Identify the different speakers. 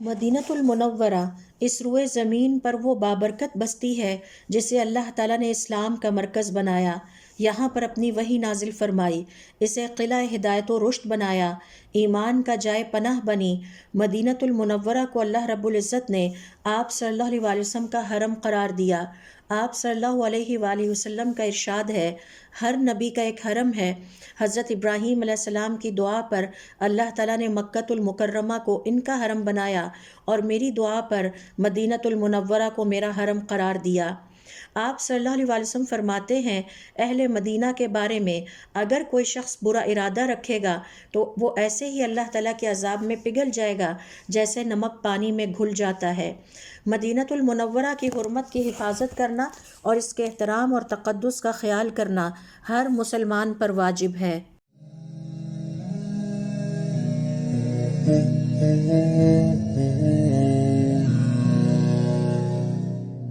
Speaker 1: مدینۃ المنورہ اس روئے زمین پر وہ بابرکت بستی ہے جسے اللہ تعالیٰ نے اسلام کا مرکز بنایا، یہاں پر اپنی وحی نازل فرمائی، اسے قلعہ ہدایت و رشد بنایا، ایمان کا جائے پناہ بنی۔ مدینۃ المنورہ کو اللہ رب العزت نے آپ صلی اللہ علیہ وآلہ وسلم کا حرم قرار دیا۔ آپ صلی اللہ علیہ وآلہ وسلم کا ارشاد ہے، ہر نبی کا ایک حرم ہے۔ حضرت ابراہیم علیہ السلام کی دعا پر اللہ تعالیٰ نے مکۃ المکرمہ کو ان کا حرم بنایا اور میری دعا پر مدینۃ المنورہ کو میرا حرم قرار دیا۔ آپ صلی اللہ علیہ وآلہ وسلم فرماتے ہیں، اہل مدینہ کے بارے میں اگر کوئی شخص برا ارادہ رکھے گا تو وہ ایسے ہی اللہ تعالیٰ کے عذاب میں پگھل جائے گا جیسے نمک پانی میں گھل جاتا ہے۔ مدینۃ المنورہ کی حرمت کی حفاظت کرنا اور اس کے احترام اور تقدس کا خیال کرنا ہر مسلمان پر واجب ہے۔